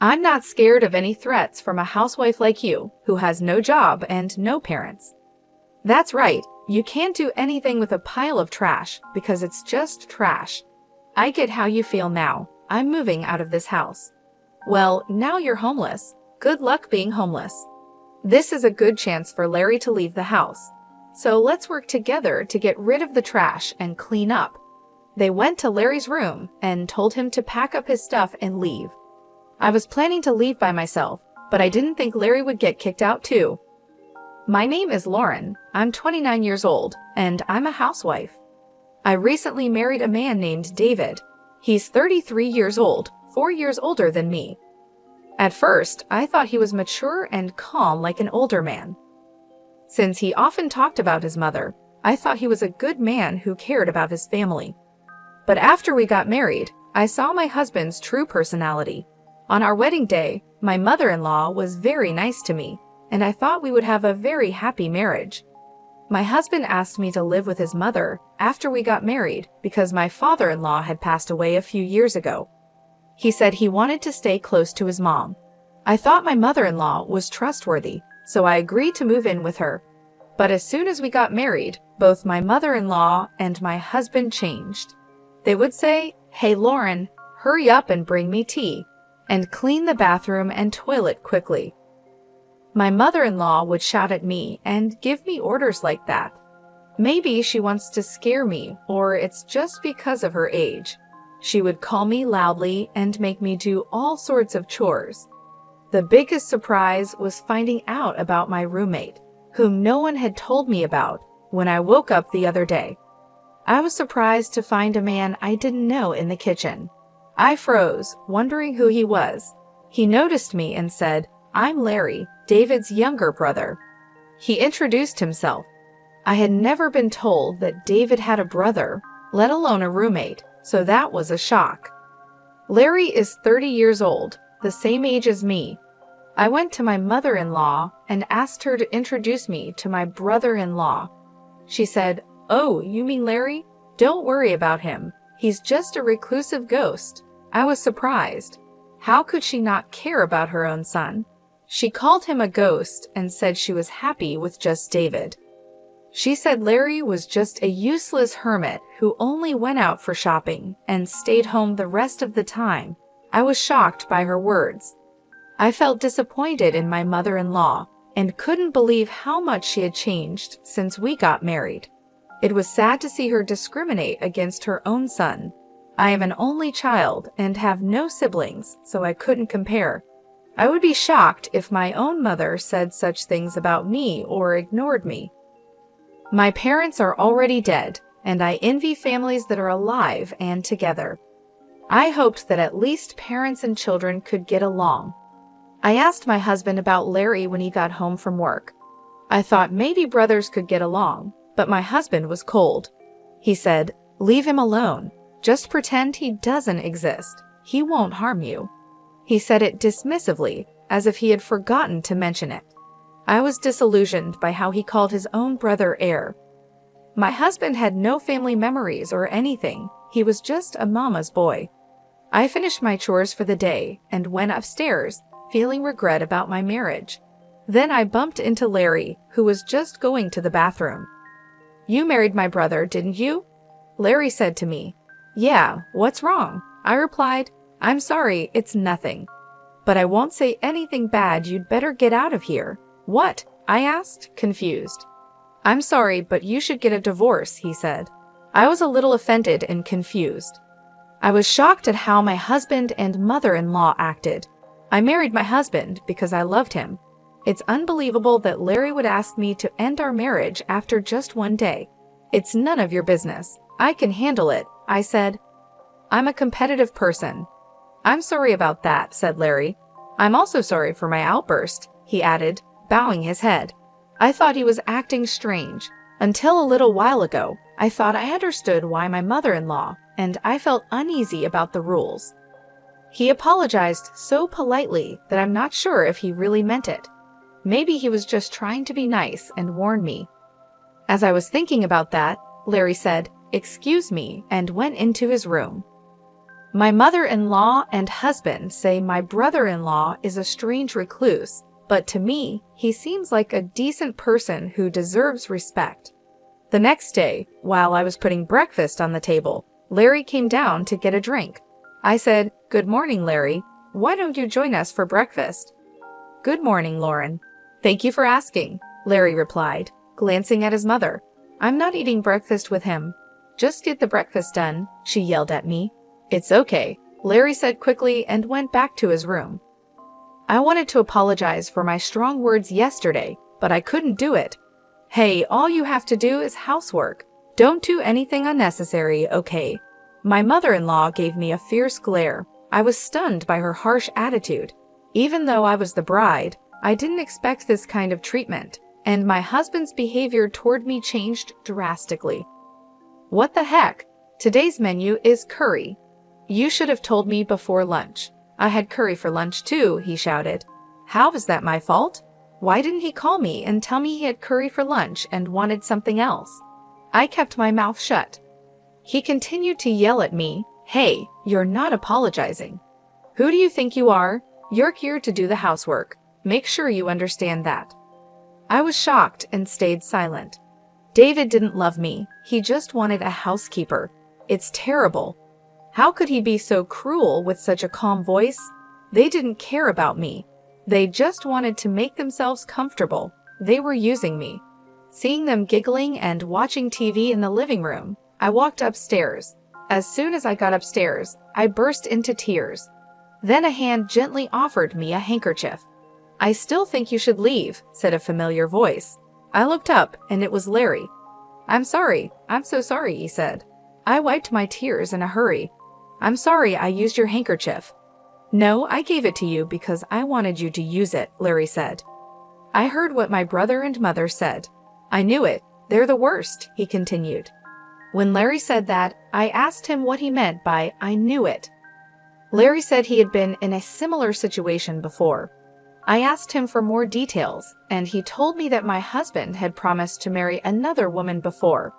I'm not scared of any threats from a housewife like you, who has no job and no parents. That's right, you can't do anything with a pile of trash because it's just trash. I get how you feel now. I'm moving out of this house. Well, now you're homeless. Good luck being homeless. This is a good chance for Larry to leave the house. So let's work together to get rid of the trash and clean up. They went to Larry's room and told him to pack up his stuff and leave. I was planning to leave by myself, but I didn't think Larry would get kicked out too. My name is Lauren. I'm 29 years old, and I'm a housewife. I recently married a man named David. He's 33 years old, 4 years older than me. At first, I thought he was mature and calm like an older man. Since he often talked about his mother, I thought he was a good man who cared about his family. But after we got married, I saw my husband's true personality. On our wedding day, my mother-in-law was very nice to me, and I thought we would have a very happy marriage. My husband asked me to live with his mother after we got married because my father-in-law had passed away a few years ago. He said he wanted to stay close to his mom. I thought my mother-in-law was trustworthy, so I agreed to move in with her. But as soon as we got married, both my mother-in-law and my husband changed. They would say, "Hey Lauren, hurry up and bring me tea," and clean the bathroom and toilet quickly. My mother-in-law would shout at me and give me orders like that. Maybe she wants to scare me, or it's just because of her age. She would call me loudly and make me do all sorts of chores. The biggest surprise was finding out about my roommate, whom no one had told me about, when I woke up the other day. I was surprised to find a man I didn't know in the kitchen. I froze, wondering who he was. He noticed me and said, "I'm Larry, David's younger brother." He introduced himself. I had never been told that David had a brother, let alone a roommate, so that was a shock. Larry is 30 years old, the same age as me. I went to my mother-in-law and asked her to introduce me to my brother-in-law. She said, "Oh, you mean Larry? Don't worry about him. He's just a reclusive ghost." I was surprised. How could she not care about her own son? She called him a ghost and said she was happy with just David. She said Larry was just a useless hermit who only went out for shopping and stayed home the rest of the time. I was shocked by her words. I felt disappointed in my mother-in-law and couldn't believe how much she had changed since we got married. It was sad to see her discriminate against her own son. I am an only child and have no siblings, so I couldn't compare. I would be shocked if my own mother said such things about me or ignored me. My parents are already dead, and I envy families that are alive and together. I hoped that at least parents and children could get along. I asked my husband about Larry when he got home from work. I thought maybe brothers could get along, but my husband was cold. He said, "Leave him alone. Just pretend he doesn't exist. He won't harm you." He said it dismissively, as if he had forgotten to mention it. I was disillusioned by how he called his own brother heir. My husband had no family memories or anything. He was just a mama's boy. I finished my chores for the day and went upstairs, feeling regret about my marriage. Then I bumped into Larry, who was just going to the bathroom. "You married my brother, didn't you?" Larry said to me. "Yeah, what's wrong?" I replied, "I'm sorry, it's nothing. But I won't say anything bad. You'd better get out of here." "What?" I asked, confused. "I'm sorry, but you should get a divorce," he said. I was a little offended and confused. I was shocked at how my husband and mother-in-law acted. I married my husband because I loved him. It's unbelievable that Larry would ask me to end our marriage after just one day. "It's none of your business. I can handle it," I said. "I'm a competitive person." "I'm sorry about that," said Larry. "I'm also sorry for my outburst," he added, bowing his head. I thought he was acting strange. Until a little while ago, I thought I understood why my mother-in-law, and I felt uneasy about the rules. He apologized so politely that I'm not sure if he really meant it. Maybe he was just trying to be nice and warn me. As I was thinking about that, Larry said, "Excuse me," and went into his room. My mother-in-law and husband say my brother-in-law is a strange recluse, but to me, he seems like a decent person who deserves respect. The next day, while I was putting breakfast on the table, Larry came down to get a drink. I said, "Good morning, Larry. Why don't you join us for breakfast?" "Good morning, Lauren. Thank you for asking," Larry replied, glancing at his mother. "I'm not eating breakfast with him." "Just get the breakfast done," she yelled at me. "It's okay," Larry said quickly and went back to his room. I wanted to apologize for my strong words yesterday, but I couldn't do it. Hey, all you have to do is housework. Don't do anything unnecessary, okay? My mother-in-law gave me a fierce glare. I was stunned by her harsh attitude. Even though I was the bride, I didn't expect this kind of treatment, and my husband's behavior toward me changed drastically. "What the heck? Today's menu is curry. You should have told me before lunch. I had curry for lunch too," he shouted. "How is that my fault? Why didn't he call me and tell me he had curry for lunch and wanted something else?" I kept my mouth shut. He continued to yell at me, "Hey, you're not apologizing. Who do you think you are? You're here to do the housework. Make sure you understand that." I was shocked and stayed silent. David didn't love me. He just wanted a housekeeper. It's terrible. How could he be so cruel with such a calm voice? They didn't care about me. They just wanted to make themselves comfortable. They were using me. Seeing them giggling and watching TV in the living room, I walked upstairs. As soon as I got upstairs, I burst into tears. Then a hand gently offered me a handkerchief. "I still think you should leave," said a familiar voice. I looked up, and it was Larry. I'm so sorry," he said. I wiped my tears in a hurry. "I'm sorry I used your handkerchief." "No, I gave it to you because I wanted you to use it," Larry said. I heard what my brother and mother said. "I knew it. They're the worst," he continued. When Larry said that, I asked him what he meant by "I knew it." Larry said he had been in a similar situation before. I asked him for more details, and he told me that my husband had promised to marry another woman before,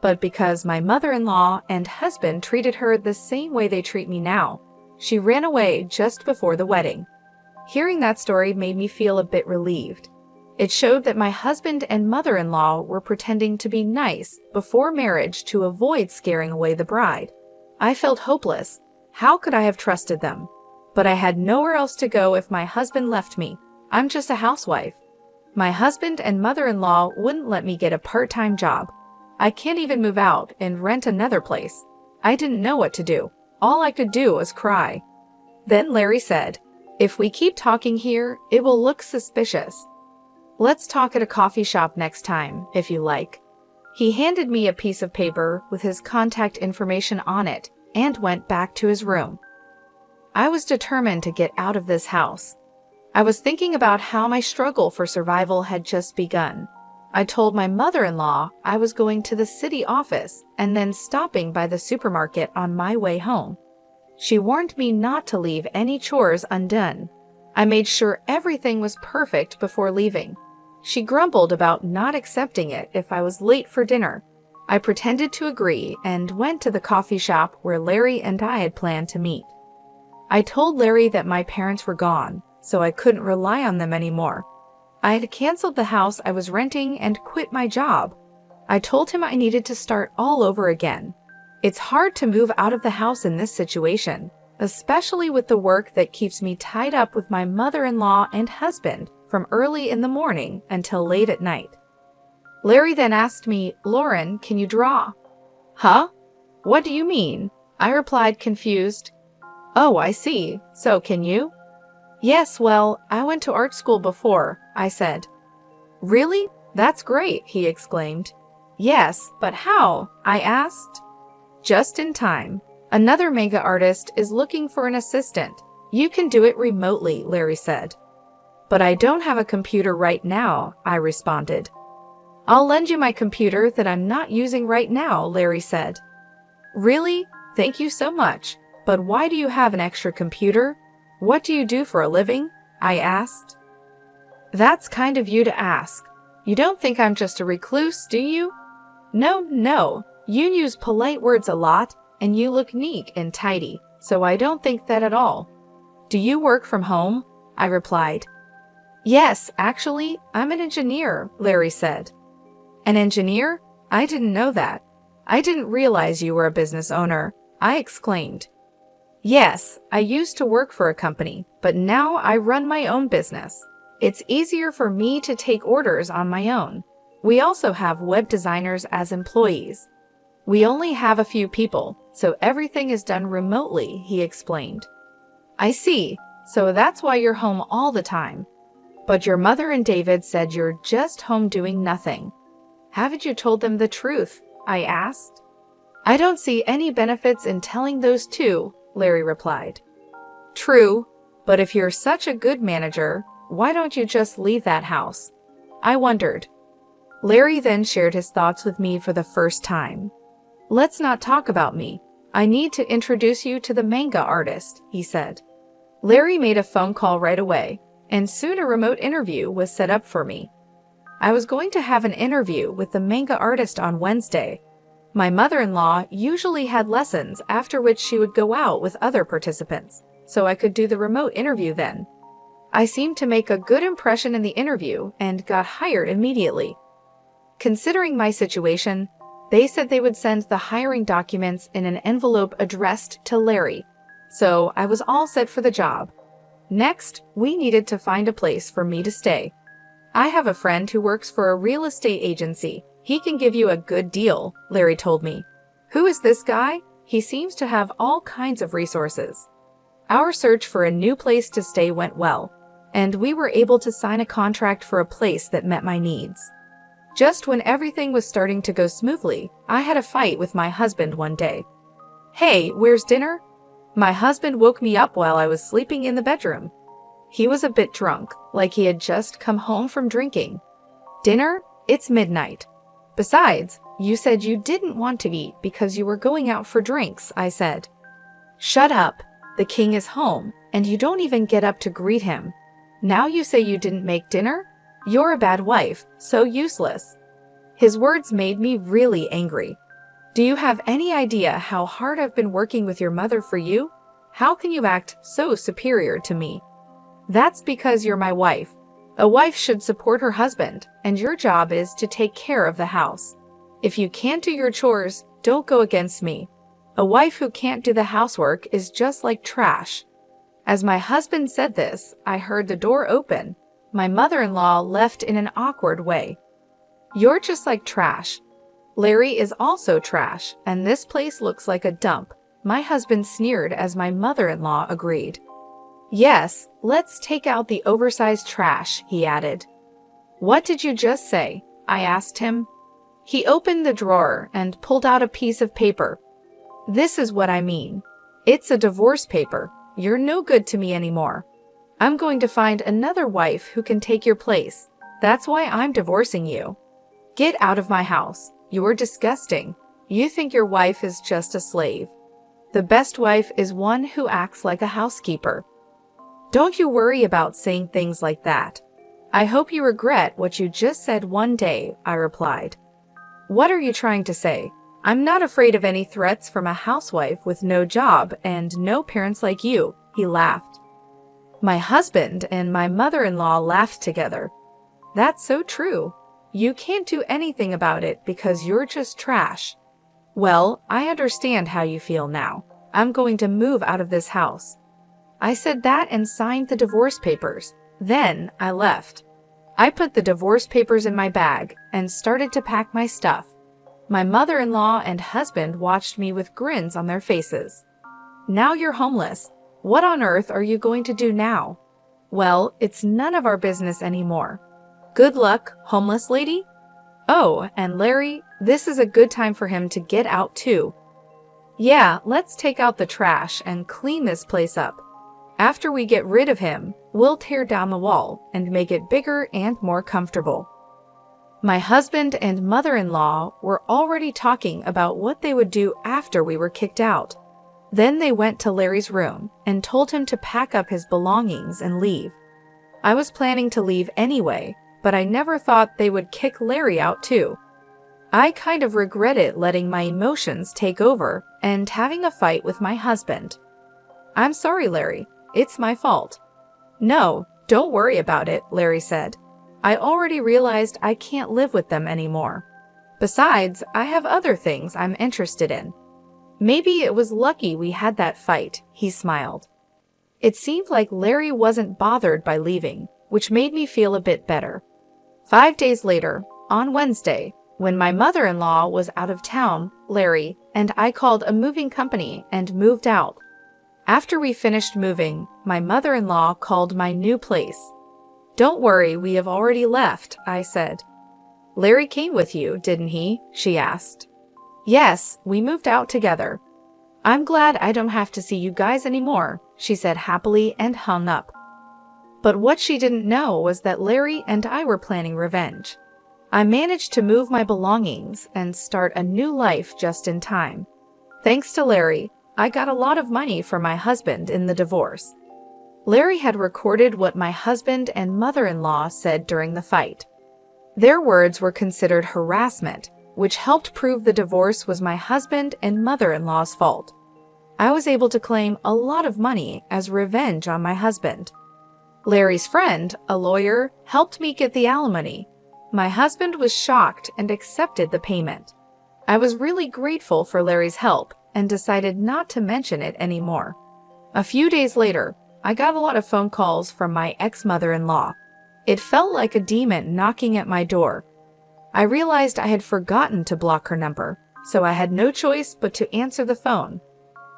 but because my mother-in-law and husband treated her the same way they treat me now, she ran away just before the wedding. Hearing that story made me feel a bit relieved. It showed that my husband and mother-in-law were pretending to be nice before marriage to avoid scaring away the bride. I felt hopeless. How could I have trusted them? But I had nowhere else to go if my husband left me. I'm just a housewife. My husband and mother-in-law wouldn't let me get a part-time job. I can't even move out and rent another place. I didn't know what to do. All I could do was cry. Then Larry said, "If we keep talking here, it will look suspicious. Let's talk at a coffee shop next time, if you like." He handed me a piece of paper with his contact information on it and went back to his room. I was determined to get out of this house. I was thinking about how my struggle for survival had just begun. I told my mother-in-law I was going to the city office and then stopping by the supermarket on my way home. She warned me not to leave any chores undone. I made sure everything was perfect before leaving. She grumbled about not accepting it if I was late for dinner. I pretended to agree and went to the coffee shop where Larry and I had planned to meet. I told Larry that my parents were gone, so I couldn't rely on them anymore. I had canceled the house I was renting and quit my job. I told him I needed to start all over again. It's hard to move out of the house in this situation, especially with the work that keeps me tied up with my mother-in-law and husband from early in the morning until late at night. Larry then asked me, "Lauren, can you draw?" "Huh? What do you mean?" I replied, confused. "Oh, I see. So can you?" "Yes, well, I went to art school before," I said. "Really? That's great," he exclaimed. "Yes, but how?" I asked. "Just in time. Another manga artist is looking for an assistant. You can do it remotely," Larry said. "But I don't have a computer right now," I responded. "I'll lend you my computer that I'm not using right now," Larry said. "Really? Thank you so much. But why do you have an extra computer? What do you do for a living?" I asked. "That's kind of you to ask. You don't think I'm just a recluse, do you?" No. You use polite words a lot, and you look neat and tidy, so I don't think that at all. Do you work from home? I replied. Yes, actually, I'm an engineer, Larry said. An engineer? I didn't know that. I didn't realize you were a business owner, I exclaimed. Yes, I used to work for a company, but now I run my own business. It's easier for me to take orders on my own. We also have web designers as employees. We only have a few people, so everything is done remotely, he explained. I see, so that's why you're home all the time. But your mother and David said you're just home doing nothing. Haven't you told them the truth? I asked. I don't see any benefits in telling those two, Larry replied. True, but if you're such a good manager, why don't you just leave that house? I wondered. Larry then shared his thoughts with me for the first time. Let's not talk about me. I need to introduce you to the manga artist, he said. Larry made a phone call right away, and soon a remote interview was set up for me. I was going to have an interview with the manga artist on Wednesday. My mother-in-law usually had lessons after which she would go out with other participants, so I could do the remote interview then. I seemed to make a good impression in the interview and got hired immediately. Considering my situation, they said they would send the hiring documents in an envelope addressed to Larry, so I was all set for the job. Next, we needed to find a place for me to stay. I have a friend who works for a real estate agency. He can give you a good deal, Larry told me. Who is this guy? He seems to have all kinds of resources. Our search for a new place to stay went well, and we were able to sign a contract for a place that met my needs. Just when everything was starting to go smoothly, I had a fight with my husband one day. Hey, where's dinner? My husband woke me up while I was sleeping in the bedroom. He was a bit drunk, like he had just come home from drinking. Dinner? It's midnight. Besides, you said you didn't want to eat because you were going out for drinks, I said. Shut up. The king is home, and you don't even get up to greet him. Now you say you didn't make dinner? You're a bad wife, so useless. His words made me really angry. Do you have any idea how hard I've been working with your mother for you? How can you act so superior to me? That's because you're my wife. A wife should support her husband, and your job is to take care of the house. If you can't do your chores, don't go against me. A wife who can't do the housework is just like trash. As my husband said this, I heard the door open. My mother-in-law left in an awkward way. You're just like trash. Larry is also trash, and this place looks like a dump, my husband sneered as my mother-in-law agreed. Yes, let's take out the oversized trash, he added. What did you just say? I asked him. He opened the drawer and pulled out a piece of paper. This is what I mean. It's a divorce paper. You're no good to me anymore. I'm going to find another wife who can take your place. That's why I'm divorcing you. Get out of my house. You're disgusting. You think your wife is just a slave. The best wife is one who acts like a housekeeper. Don't you worry about saying things like that. I hope you regret what you just said one day, I replied. What are you trying to say? I'm not afraid of any threats from a housewife with no job and no parents like you, he laughed. My husband and my mother-in-law laughed together. That's so true. You can't do anything about it because you're just trash. Well, I understand how you feel now. I'm going to move out of this house. I said that and signed the divorce papers. Then I left. I put the divorce papers in my bag and started to pack my stuff. My mother-in-law and husband watched me with grins on their faces. Now you're homeless. What on earth are you going to do now? Well, it's none of our business anymore. Good luck, homeless lady. Oh, and Larry, this is a good time for him to get out too. Yeah, let's take out the trash and clean this place up. After we get rid of him, we'll tear down the wall and make it bigger and more comfortable. My husband and mother-in-law were already talking about what they would do after we were kicked out. Then they went to Larry's room and told him to pack up his belongings and leave. I was planning to leave anyway, but I never thought they would kick Larry out too. I kind of regretted letting my emotions take over and having a fight with my husband. I'm sorry, Larry. It's my fault. No, don't worry about it, Larry said. I already realized I can't live with them anymore. Besides, I have other things I'm interested in. Maybe it was lucky we had that fight, he smiled. It seemed like Larry wasn't bothered by leaving, which made me feel a bit better. 5 days later, on Wednesday, when my mother-in-law was out of town, Larry and I called a moving company and moved out. After we finished moving, my mother-in-law called my new place. Don't worry, we have already left, I said. Larry came with you, didn't he? She asked. Yes, we moved out together. I'm glad I don't have to see you guys anymore, she said happily and hung up. But what she didn't know was that Larry and I were planning revenge. I managed to move my belongings and start a new life just in time. Thanks to Larry, I got a lot of money for my husband in the divorce. Larry had recorded what my husband and mother-in-law said during the fight. Their words were considered harassment, which helped prove the divorce was my husband and mother-in-law's fault. I was able to claim a lot of money as revenge on my husband. Larry's friend, a lawyer, helped me get the alimony. My husband was shocked and accepted the payment. I was really grateful for Larry's help and decided not to mention it anymore. A few days later, I got a lot of phone calls from my ex-mother-in-law. It felt like a demon knocking at my door. I realized I had forgotten to block her number, so I had no choice but to answer the phone.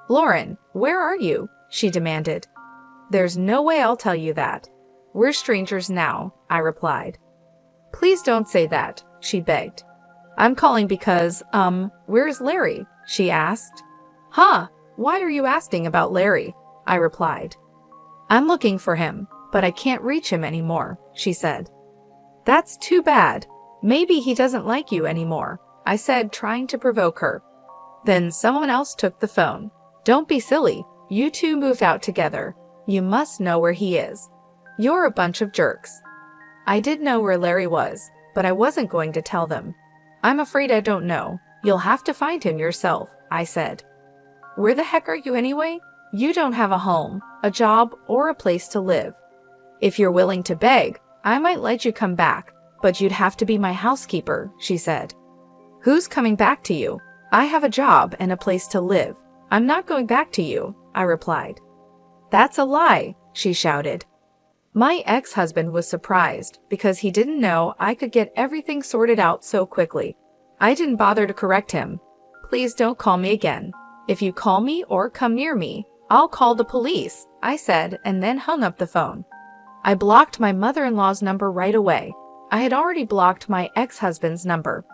Lauren, where are you? She demanded. There's no way I'll tell you that. We're strangers now, I replied. Please don't say that, she begged. I'm calling because, where's Larry? She asked. Huh, why are you asking about Larry? I replied. I'm looking for him, but I can't reach him anymore, she said. That's too bad. Maybe he doesn't like you anymore, I said, trying to provoke her. Then someone else took the phone. Don't be silly. You two moved out together. You must know where he is. You're a bunch of jerks. I did know where Larry was, but I wasn't going to tell them. I'm afraid I don't know. You'll have to find him yourself, I said. Where the heck are you anyway? You don't have a home, a job, or a place to live. If you're willing to beg, I might let you come back, but you'd have to be my housekeeper, she said. Who's coming back to you? I have a job and a place to live. I'm not going back to you, I replied. That's a lie, she shouted. My ex-husband was surprised because he didn't know I could get everything sorted out so quickly. I didn't bother to correct him. Please don't call me again. If you call me or come near me, I'll call the police, I said, and then hung up the phone. I blocked my mother-in-law's number right away. I had already blocked my ex-husband's number.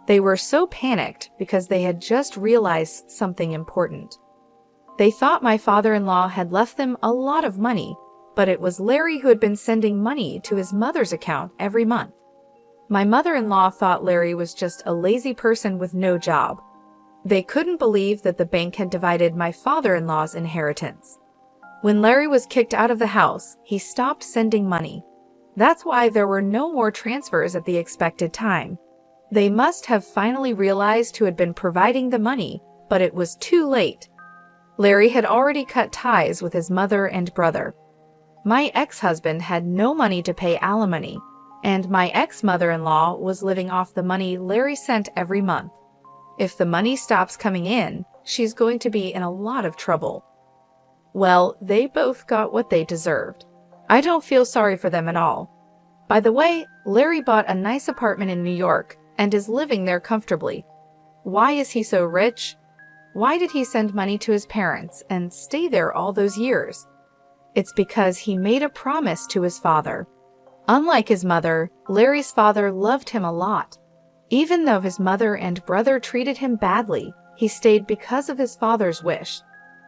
They were so panicked because they had just realized something important. They thought my father-in-law had left them a lot of money, but it was Larry who had been sending money to his mother's account every month. My mother-in-law thought Larry was just a lazy person with no job. They couldn't believe that the bank had divided my father-in-law's inheritance. When Larry was kicked out of the house, he stopped sending money. That's why there were no more transfers at the expected time. They must have finally realized who had been providing the money, but it was too late. Larry had already cut ties with his mother and brother. My ex-husband had no money to pay alimony, and my ex-mother-in-law was living off the money Larry sent every month. If the money stops coming in, she's going to be in a lot of trouble. Well, they both got what they deserved. I don't feel sorry for them at all. By the way, Larry bought a nice apartment in New York and is living there comfortably. Why is he so rich? Why did he send money to his parents and stay there all those years? It's because he made a promise to his father. Unlike his mother, Larry's father loved him a lot. Even though his mother and brother treated him badly, he stayed because of his father's wish.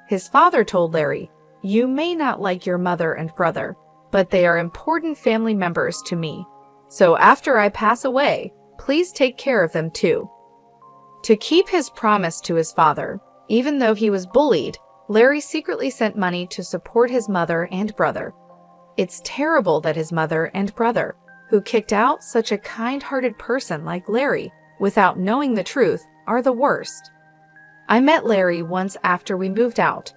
His father told Larry, "You may not like your mother and brother, but they are important family members to me. So after I pass away, please take care of them too." To keep his promise to his father, even though he was bullied, Larry secretly sent money to support his mother and brother. It's terrible that his mother and brother, who kicked out such a kind-hearted person like Larry without knowing the truth, are the worst. I met Larry once after we moved out.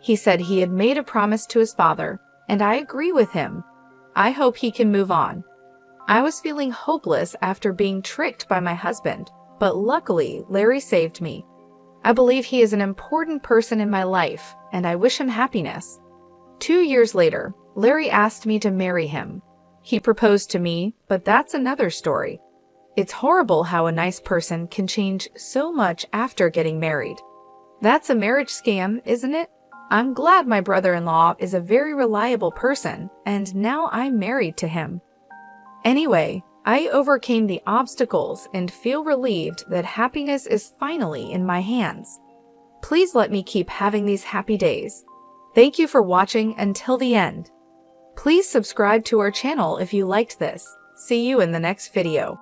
He said he had made a promise to his father, and I agree with him. I hope he can move on. I was feeling hopeless after being tricked by my husband, but luckily Larry saved me. I believe he is an important person in my life, and I wish him happiness. 2 years later, Larry asked me to marry him. He proposed to me, but that's another story. It's horrible how a nice person can change so much after getting married. That's a marriage scam, isn't it? I'm glad my brother-in-law is a very reliable person, and now I'm married to him. Anyway, I overcame the obstacles and feel relieved that happiness is finally in my hands. Please let me keep having these happy days. Thank you for watching until the end. Please subscribe to our channel if you liked this. See you in the next video.